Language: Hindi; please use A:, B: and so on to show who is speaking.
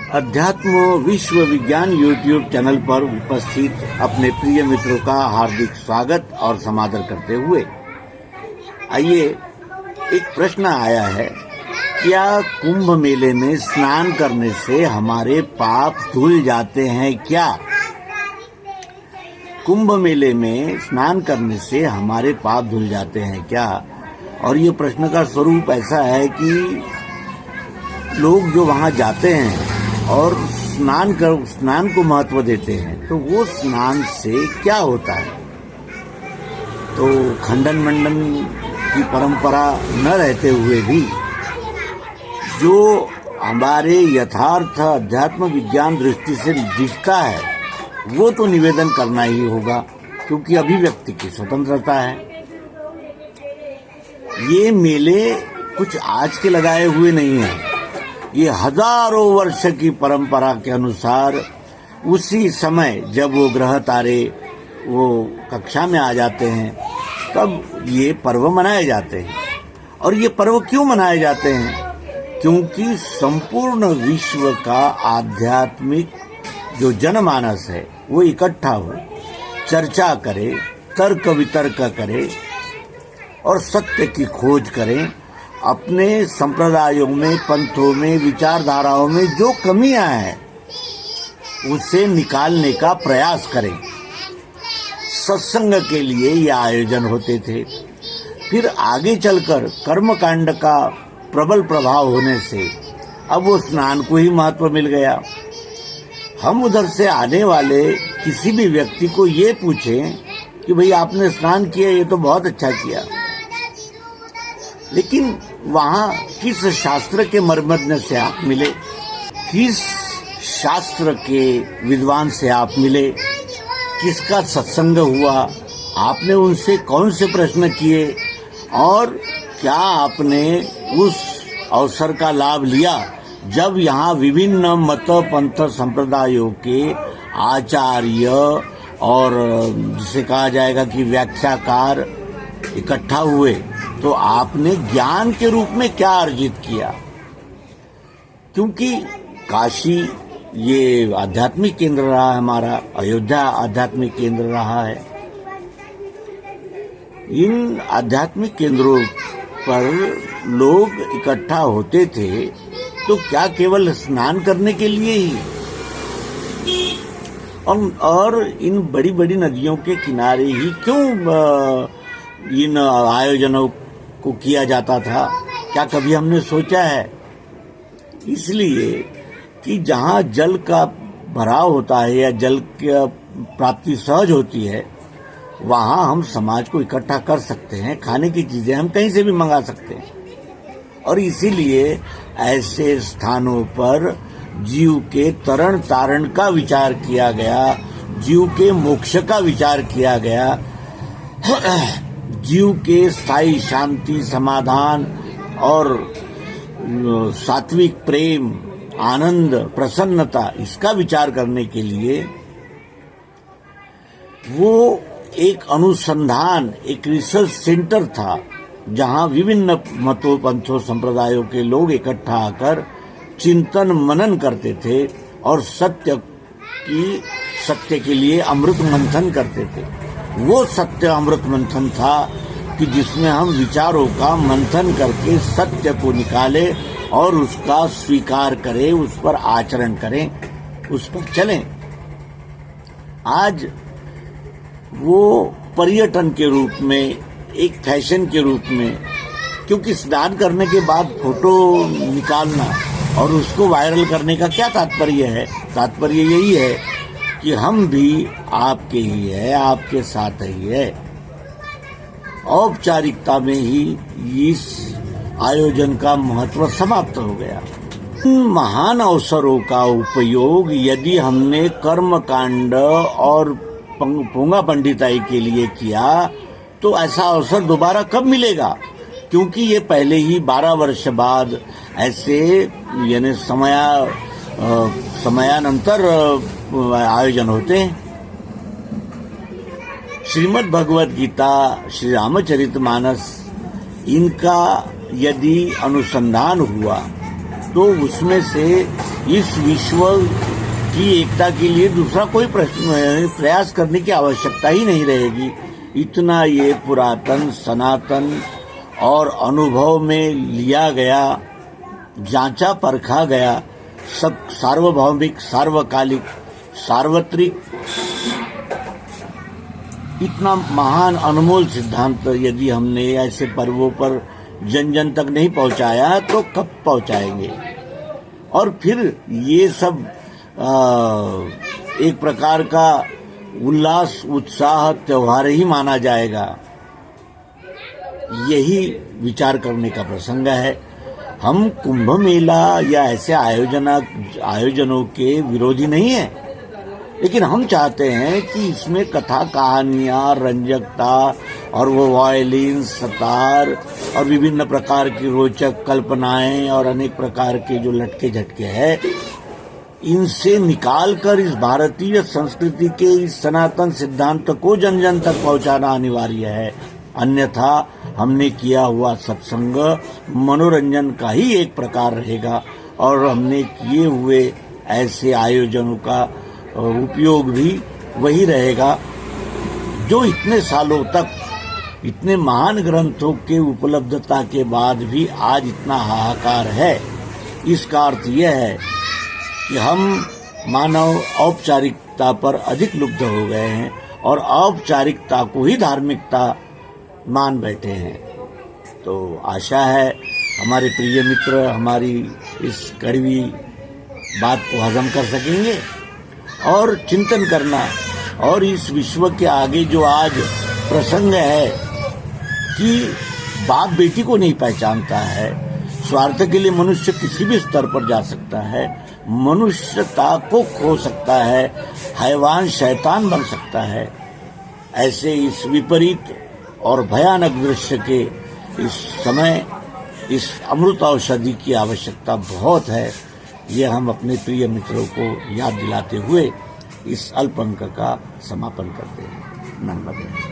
A: अध्यात्म विश्व विज्ञान यूट्यूब चैनल पर उपस्थित अपने प्रिय मित्रों का हार्दिक स्वागत और समादर करते हुए आइए, एक प्रश्न आया है, क्या कुंभ मेले में स्नान करने से हमारे पाप धुल जाते हैं क्या? कुंभ मेले में स्नान करने से हमारे पाप धुल जाते हैं क्या? और ये प्रश्न का स्वरूप ऐसा है कि लोग जो वहां जाते हैं और स्नान को महत्व देते हैं, तो वो स्नान से क्या होता है? तो खंडन मंडन की परंपरा न रहते हुए भी जो हमारे यथार्थ अध्यात्म विज्ञान दृष्टि से दिखता है वो तो निवेदन करना ही होगा, क्योंकि अभिव्यक्ति की स्वतंत्रता है। ये मेले कुछ आज के लगाए हुए नहीं हैं, ये हजारों वर्ष की परंपरा के अनुसार उसी समय जब वो ग्रह तारे वो कक्षा में आ जाते हैं तब ये पर्व मनाए जाते हैं। और ये पर्व क्यों मनाए जाते हैं? क्योंकि संपूर्ण विश्व का आध्यात्मिक जो जनमानस है वो इकट्ठा हो, चर्चा करे, तर्क वितर्क करे और सत्य की खोज करें। अपने संप्रदायों में, पंथों में, विचारधाराओं में जो कमियां हैं उसे निकालने का प्रयास करें। सत्संग के लिए ये आयोजन होते थे। फिर आगे चलकर कर्मकांड का प्रबल प्रभाव होने से अब वो स्नान को ही महत्व मिल गया। हम उधर से आने वाले किसी भी व्यक्ति को ये पूछें कि भाई आपने स्नान किया, ये तो बहुत अच्छा किया, लेकिन वहाँ किस शास्त्र के मर्मज्ञ से आप मिले, किस शास्त्र के विद्वान से आप मिले, किसका सत्संग हुआ, आपने उनसे कौन से प्रश्न किए और क्या आपने उस अवसर का लाभ लिया जब यहाँ विभिन्न मत पंथ संप्रदायों के आचार्य और जिसे कहा जाएगा कि व्याख्याकार इकट्ठा हुए, तो आपने ज्ञान के रूप में क्या अर्जित किया? क्योंकि काशी ये आध्यात्मिक केंद्र रहा है, हमारा अयोध्या आध्यात्मिक केंद्र रहा है। इन आध्यात्मिक केंद्रों पर लोग इकट्ठा होते थे तो क्या केवल स्नान करने के लिए ही? और इन बड़ी बड़ी नदियों के किनारे ही क्यों इन आयोजनों को किया जाता था? क्या कभी हमने सोचा है? इसलिए कि जहाँ जल का भराव होता है या जल की प्राप्ति सहज होती है, वहाँ हम समाज को इकट्ठा कर सकते हैं। खाने की चीजें हम कहीं से भी मंगा सकते हैं। और इसीलिए ऐसे स्थानों पर जीव के तरण तारण का विचार किया गया, जीव के मोक्ष का विचार किया गया, जीव के स्थायी शांति, समाधान और सात्विक प्रेम, आनंद, प्रसन्नता, इसका विचार करने के लिए वो एक अनुसंधान, एक रिसर्च सेंटर था जहां विभिन्न मतों, पंथों, संप्रदायों के लोग इकट्ठा आकर चिंतन मनन करते थे और सत्य के लिए अमृत मंथन करते थे। वो सत्य अमृत मंथन था कि जिसमें हम विचारों का मंथन करके सत्य को निकाले और उसका स्वीकार करें, उस पर आचरण करें, उस पर चलें। आज वो पर्यटन के रूप में, एक फैशन के रूप में, क्योंकि स्नान करने के बाद फोटो निकालना और उसको वायरल करने का क्या तात्पर्य है? तात्पर्य यही है कि हम भी आपके ही है, आपके साथ ही है। औपचारिकता में ही इस आयोजन का महत्व समाप्त हो गया। इन महान अवसरों का उपयोग यदि हमने कर्मकांड और पूंगा पंडिताई के लिए किया तो ऐसा अवसर दोबारा कब मिलेगा? क्योंकि ये पहले ही 12 वर्ष बाद ऐसे यानी समयानंतर आयोजन होते हैं। श्रीमद् भगवद गीता, श्री रामचरितमानस, इनका यदि अनुसंधान हुआ तो उसमें से इस विश्व की एकता के लिए दूसरा कोई प्रयास करने की आवश्यकता ही नहीं रहेगी। इतना ये पुरातन, सनातन और अनुभव में लिया गया, जांचा परखा गया, सब सार्वभौमिक, सार्वकालिक, सार्वत्रिक, इतना महान अनमोल सिद्धांत यदि हमने ऐसे पर्वों पर जन जन तक नहीं पहुंचाया तो कब पहुंचाएंगे। और फिर ये सब एक प्रकार का उल्लास, उत्साह, त्योहार ही माना जाएगा। यही विचार करने का प्रसंग है। हम कुंभ मेला या ऐसे आयोजनों के विरोधी नहीं है, लेकिन हम चाहते हैं कि इसमें कथा, कहानियां, रंजकता और वो वायलिन, सतार और विभिन्न प्रकार की रोचक कल्पनाएं और अनेक प्रकार के जो लटके झटके हैं, इनसे निकालकर इस भारतीय संस्कृति के इस सनातन सिद्धांत को जन जन तक पहुंचाना अनिवार्य है। अन्यथा हमने किया हुआ सत्संग मनोरंजन का ही एक प्रकार रहेगा और हमने किए हुए ऐसे आयोजनों का उपयोग भी वही रहेगा जो इतने सालों तक, इतने महान ग्रंथों के उपलब्धता के बाद भी आज इतना हाहाकार है। इसका अर्थ यह है कि हम मानव औपचारिकता पर अधिक लुब्ध हो गए हैं और औपचारिकता को ही धार्मिकता मान बैठे हैं। तो आशा है हमारे प्रिय मित्र हमारी इस कड़वी बात को हजम कर सकेंगे और चिंतन करना, और इस विश्व के आगे जो आज प्रसंग है कि बाप बेटी को नहीं पहचानता है, स्वार्थ के लिए मनुष्य किसी भी स्तर पर जा सकता है, मनुष्यता को खो सकता है, हैवान शैतान बन सकता है। ऐसे इस विपरीत और भयानक दृश्य के इस समय इस अमृत औषधि की आवश्यकता बहुत है। ये हम अपने प्रिय मित्रों को याद दिलाते हुए इस अल्प अंक का समापन करते हैं। नमस्कार।